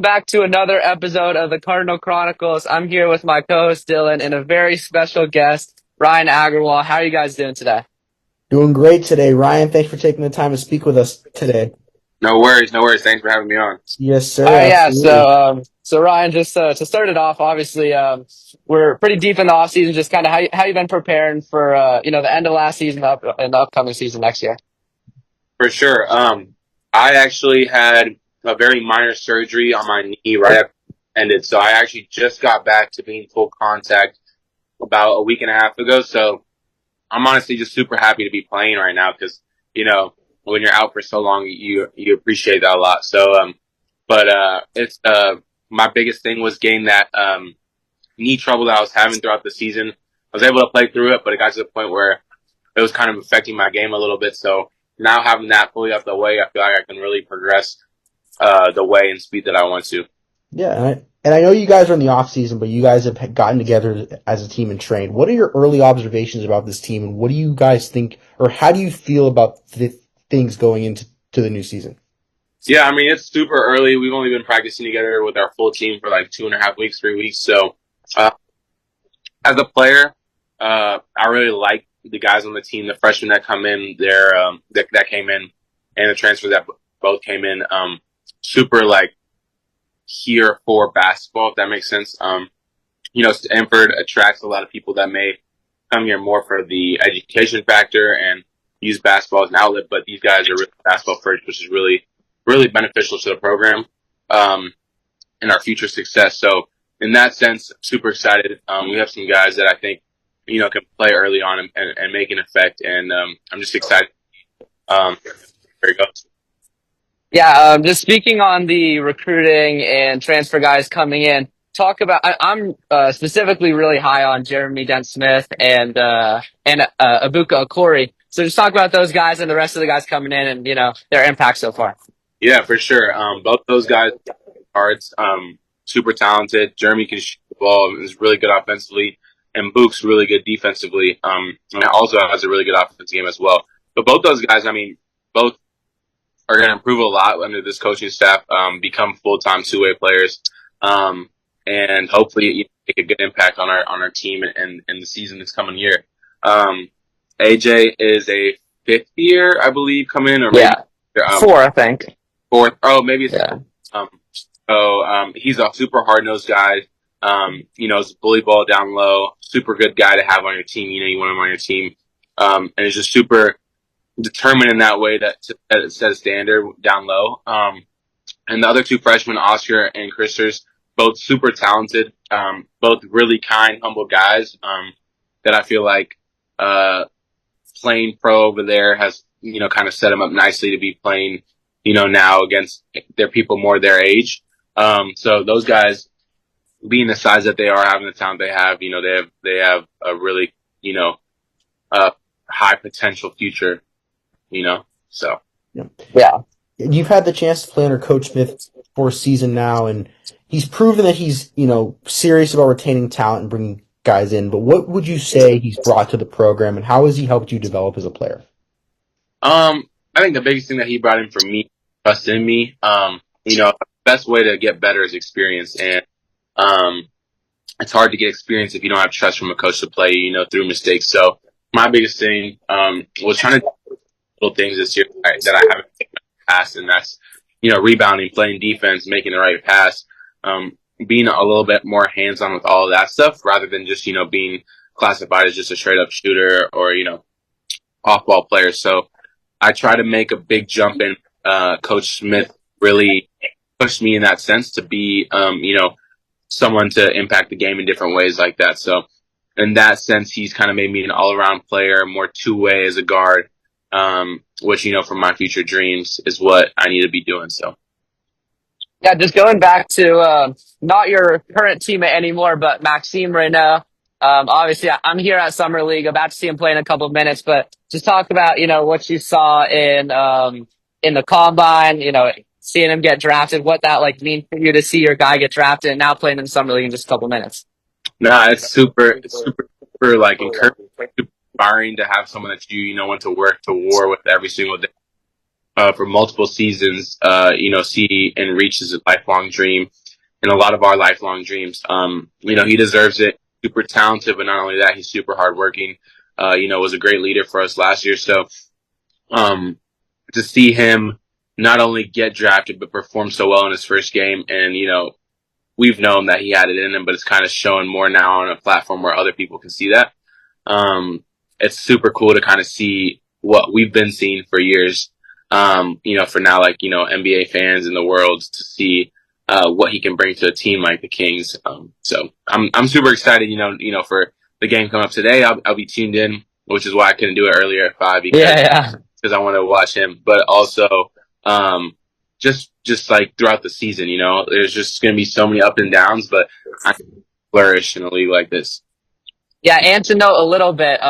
Back to another episode of the Cardinal Chronicles. I'm here with my co-host Dylan and a very special guest, Ryan Agarwal. How are you guys doing today? Doing great today, Ryan. Thanks for taking the time to speak with us today. No worries, no worries. Thanks for having me on. Yes, Oh sir. yeah, Absolutely. so Ryan, just to start it off, obviously, we're pretty deep in the off season. Just kind of how you been preparing for the end of last season up and the upcoming season next year. For sure. I actually had a very minor surgery on my knee right after it ended, so I actually just got back to being full contact about a week and a half ago. So I'm honestly just super happy to be playing right now because when you're out for so long, you appreciate that a lot. So it's my biggest thing was getting that knee trouble that I was having throughout the season. I was able to play through it, but it got to the point where it was kind of affecting my game a little bit. So now having that fully out the way, I feel like I can really progress the way and speed that I want to. Yeah, and I know you guys are in the off season, but you guys have gotten together as a team and trained. What are your early observations about this team, and what do you guys think, or how do you feel about the things going into the new season? Yeah, I mean, it's super early. We've only been practicing together with our full team for like 2.5 weeks, 3 weeks. So uh, as a player, I really like the guys on the team, the freshmen that come in, that came in, and the transfers that both came in. Super like here for basketball, if that makes sense. Stanford attracts a lot of people that may come here more for the education factor and use basketball as an outlet, but these guys are really basketball first, which is really, really beneficial to the program, and our future success. So in that sense, super excited. We have some guys that I think, can play early on and make an effect. And, I'm just excited. There you go. Yeah, just speaking on the recruiting and transfer guys coming in, talk about. I'm specifically really high on Jeremy Dent Smith and Abuka Okori. So just talk about those guys and the rest of the guys coming in and their impact so far. Yeah, for sure. Both those guys are super talented. Jeremy can shoot the ball, is really good offensively, and Book's really good defensively. And also has a really good offensive game as well. But both those guys, I mean, both are going to improve a lot under this coaching staff, become full-time two-way players, and hopefully make a good impact on our team and the season this coming year. AJ is a fifth year, I believe, coming in, or maybe Yeah, four, I think. fourth. Oh, maybe it's Yeah. um. He's a super hard-nosed guy. He's a bully ball down low, super good guy to have on your team. You want him on your team, and he's just super determined in that way that it set a standard down low. And the other two freshmen, Oscar and Christers, both super talented, both really kind, humble guys, that I feel like, playing pro over there has, kind of set them up nicely to be playing, now against their people more their age. So those guys, being the size that they are, having the talent they have, they have a really, uh, high potential future, so. Yeah. Yeah. You've had the chance to play under Coach Smith for a season now, and he's proven that he's serious about retaining talent and bringing guys in. But what would you say he's brought to the program, and how has he helped you develop as a player? I think the biggest thing that he brought in for me, trust in me. The best way to get better is experience, and it's hard to get experience if you don't have trust from a coach to play, through mistakes. So my biggest thing was trying to do little things this year that I haven't taken in the past, and that's rebounding, playing defense, making the right pass, being a little bit more hands on with all of that stuff rather than just being classified as just a straight up shooter or off ball player. So I try to make a big jump in. Coach Smith really pushed me in that sense to be, someone to impact the game in different ways like that. So in that sense, he's kind of made me an all around player, more two way as a guard, which, for my future dreams is what I need to be doing. So. Yeah, just going back to not your current teammate anymore, but Maxime Renault. Obviously, I'm here at Summer League, about to see him play in a couple of minutes, but just talk about what you saw in the combine. Seeing him get drafted, what that like mean for you to see your guy get drafted and now playing in the Summer League in just a couple of minutes. Nah, it's super like encouraging, super inspiring to have someone that went to work to war with every single day. for multiple seasons, see and reach his lifelong dream and a lot of our lifelong dreams. He deserves it. Super talented, but not only that, he's super hardworking. Was a great leader for us last year. So, to see him not only get drafted, but perform so well in his first game. And, we've known that he had it in him, but it's kind of showing more now on a platform where other people can see that. It's super cool to kind of see what we've been seeing for years. For now, NBA fans in the world to see, what he can bring to a team like the Kings. So I'm super excited, for the game coming up today. I'll be tuned in, which is why I couldn't do it earlier at 5 because I want to watch him, but also, just like throughout the season, there's just going to be so many up and downs, but I flourish in a league like this. Yeah, and to note a little bit,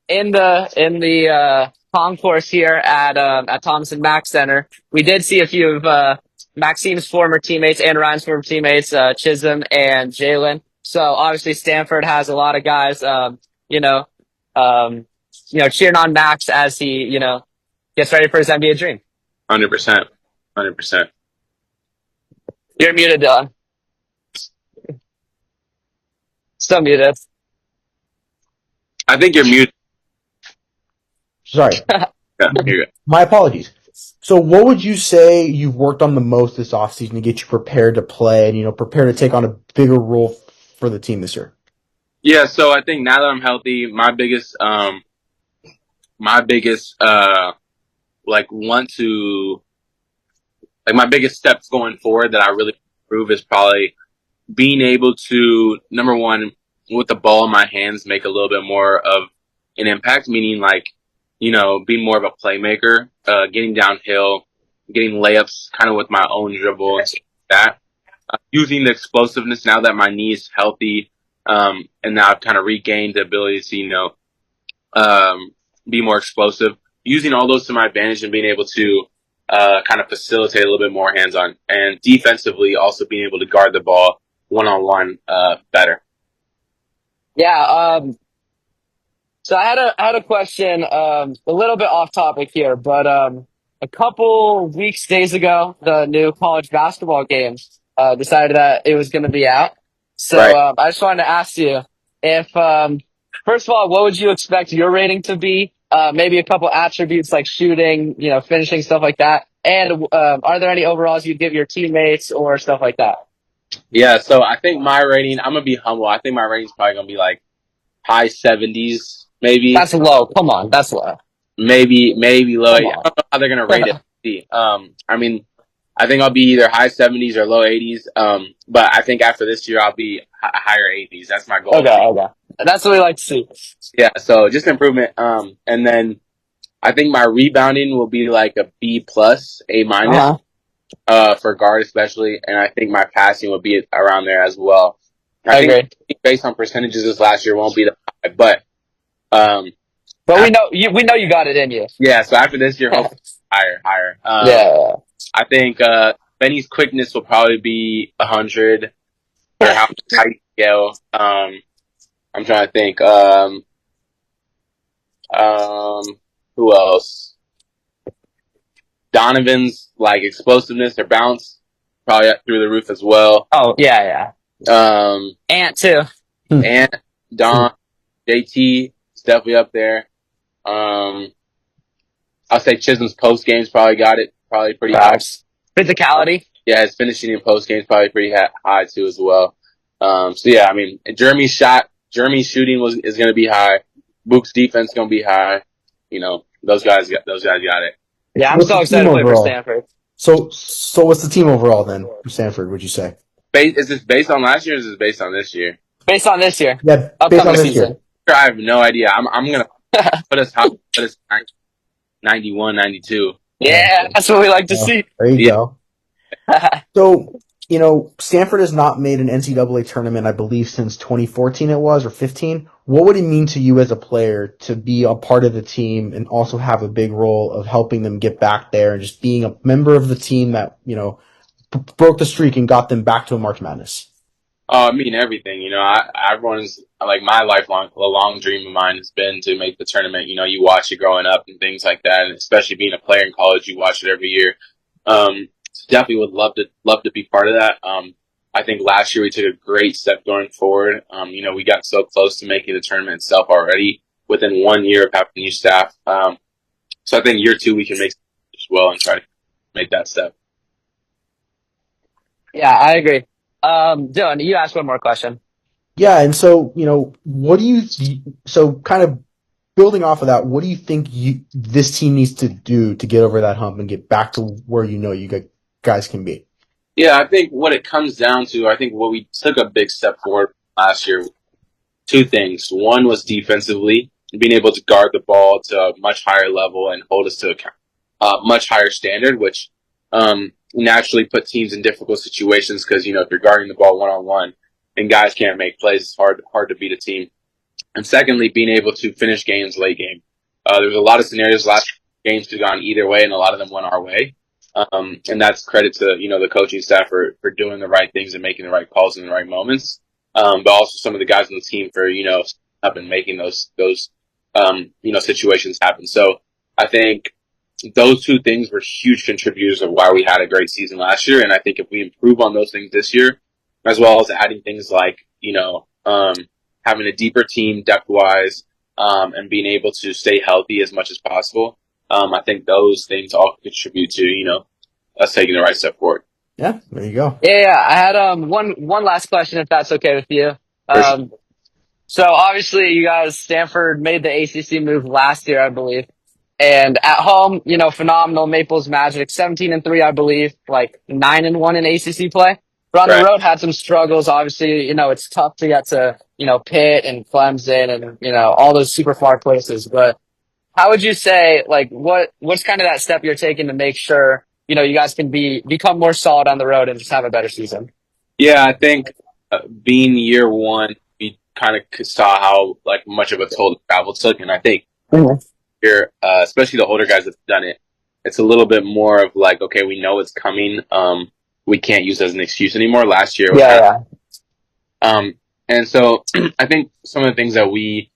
in the concourse here at Thompson Mack Center, we did see a few of Maxime's former teammates and Ryan's former teammates, Chisholm and Jalen. So obviously Stanford has a lot of guys, cheering on Max as he, gets ready for his NBA dream. 100%. 100%. You're muted, Dylan. Still muted. I think you're muted. Sorry. Yeah, you're good. My apologies. So what would you say you've worked on the most this offseason to get you prepared to play and, prepare to take on a bigger role for the team this year? Yeah, so I think now that I'm healthy, my biggest my biggest steps going forward that I really improve is probably being able to, number one, with the ball in my hands, make a little bit more of an impact, meaning being more of a playmaker, getting downhill, getting layups kind of with my own dribble and stuff like that. Using the explosiveness now that my knee is healthy, and now I've kind of regained the ability to, be more explosive. Using all those to my advantage and being able to kind of facilitate a little bit more hands-on. And defensively, also being able to guard the ball one-on-one better. Yeah, so I had a question, a little bit off topic here, but a couple days ago, the new college basketball game decided that it was going to be out. So Right. I just wanted to ask you if, first of all, what would you expect your rating to be? Maybe a couple attributes like shooting, finishing, stuff like that. And are there any overalls you'd give your teammates or stuff like that? Yeah, so I think my rating, I'm going to be humble. I think my rating's probably going to be like high 70s, maybe. That's low. Come on, that's low. Maybe low. I Come on. don't know how they're going to rate it. I think I'll be either high 70s or low 80s. But I think after this year, I'll be higher 80s. That's my goal. Okay. That's what we like to see. Yeah, so just improvement. And then I think my rebounding will be like a B plus, A minus, for guard especially. And I think my passing will be around there as well. I think based on percentages this last year won't be the high, but we know you got it in you. Yeah, so after this year, hopefully higher. Yeah. I think Benny's quickness will probably be 100 for how you scale. I'm trying to think. Who else? Donovan's explosiveness or bounce probably up through the roof as well. Oh yeah. Ant too. Ant, Don, JT is definitely up there. I'll say Chisholm's post game's probably got it. Probably pretty high. Physicality. Yeah, his finishing in post game's probably pretty high too as well. Jeremy's shooting is going to be high. Book's defense going to be high. Those guys got it. Yeah, I'm so excited to play for Stanford. So what's the team overall then for Stanford? Would you say? Is this based on last year? Or is this based on this year? Based on this year. Yeah, based on this year. I have no idea. I'm gonna put us 91, 92. Yeah, that's what we like to see. There you go. So, Stanford has not made an NCAA tournament, I believe, since 2014 it was, or 15. What would it mean to you as a player to be a part of the team and also have a big role of helping them get back there and just being a member of the team that, broke the streak and got them back to a March Madness? Oh, I mean everything. Everyone's like my a long dream of mine has been to make the tournament. You watch it growing up and things like that, and especially being a player in college, you watch it every year. So definitely would love to be part of that. I think last year we took a great step going forward. We got so close to making the tournament itself already within 1 year of having new staff. So I think year two we can make as well and try to make that step. Yeah, I agree. Dylan, you asked one more question. Yeah, and so what do you? So kind of building off of that, what do you think this team needs to do to get over that hump and get back to where you guys can be? Yeah, I think what it comes down to, I think what we took a big step forward last year, two things. One was defensively, being able to guard the ball to a much higher level and hold us to a much higher standard, which naturally put teams in difficult situations because, if you're guarding the ball one-on-one and guys can't make plays, it's hard to beat a team. And secondly, being able to finish games late game. There was a lot of scenarios last games could have gone either way, and a lot of them went our way. And that's credit to, the coaching staff for doing the right things and making the right calls in the right moments. But also some of the guys on the team for, up and making those situations happen. So I think those two things were huge contributors of why we had a great season last year. And I think if we improve on those things this year, as well as adding things like, having a deeper team depth wise, and being able to stay healthy as much as possible, I think those things all contribute to, us taking the right step forward. Yeah, there you go. Yeah. I had one last question, if that's okay with you. For sure. So obviously, you guys, Stanford made the ACC move last year, I believe, and at home, phenomenal. Maples Magic, 17-3, I believe, like 9-1 in ACC play. But on the Right. road, had some struggles. Obviously, it's tough to get to Pitt and Clemson and all those super far places. But how would you say, like, what's kind of that step you're taking to make sure you guys can become more solid on the road and just have a better season? Yeah, I think being year one, we kind of saw how much of a toll the travel took, and I think here, especially the older guys that've done it, it's a little bit more of like, okay, we know it's coming. We can't use it as an excuse anymore. Last year, it was and so I think some of the things that we,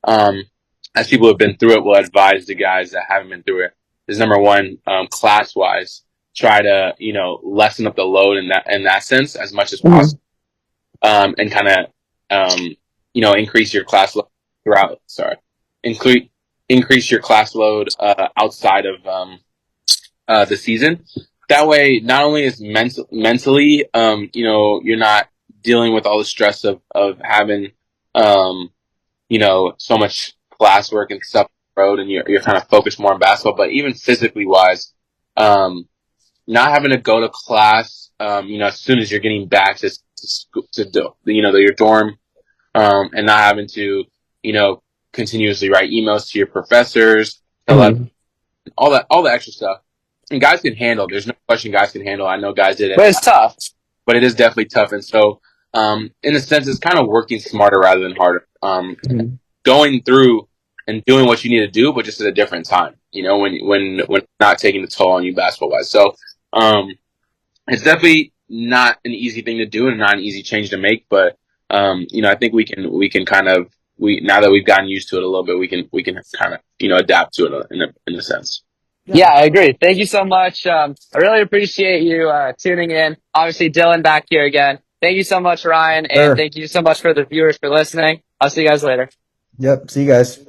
as people who have been through it, will advise the guys that haven't been through it is number one, class wise, try to lessen up the load in that sense as much as possible, and kind of increase your class load throughout. Sorry, increase your class load outside of the season. That way, not only is mentally, you're not dealing with all the stress of having, so much classwork and stuff on the road, and you're kind of focused more on basketball. But even physically wise, not having to go to class, as soon as you're getting back to your dorm, and not having to, continuously write emails to your professors, all the extra stuff. And guys can handle. There's no question guys can handle. I know guys did it. But it's tough. But it is definitely tough. And so, in a sense, it's kind of working smarter rather than harder. Going through and doing what you need to do, but just at a different time, when not taking the toll on you basketball wise. So, it's definitely not an easy thing to do and not an easy change to make. But, I think we can kind of, now that we've gotten used to it a little bit, we can kind of, adapt to it in a sense. Yeah, I agree. Thank you so much. I really appreciate you tuning in. Obviously, Dylan back here again. Thank you so much, Ryan, and Sure. thank you so much for the viewers for listening. I'll see you guys later. Yep. See you guys.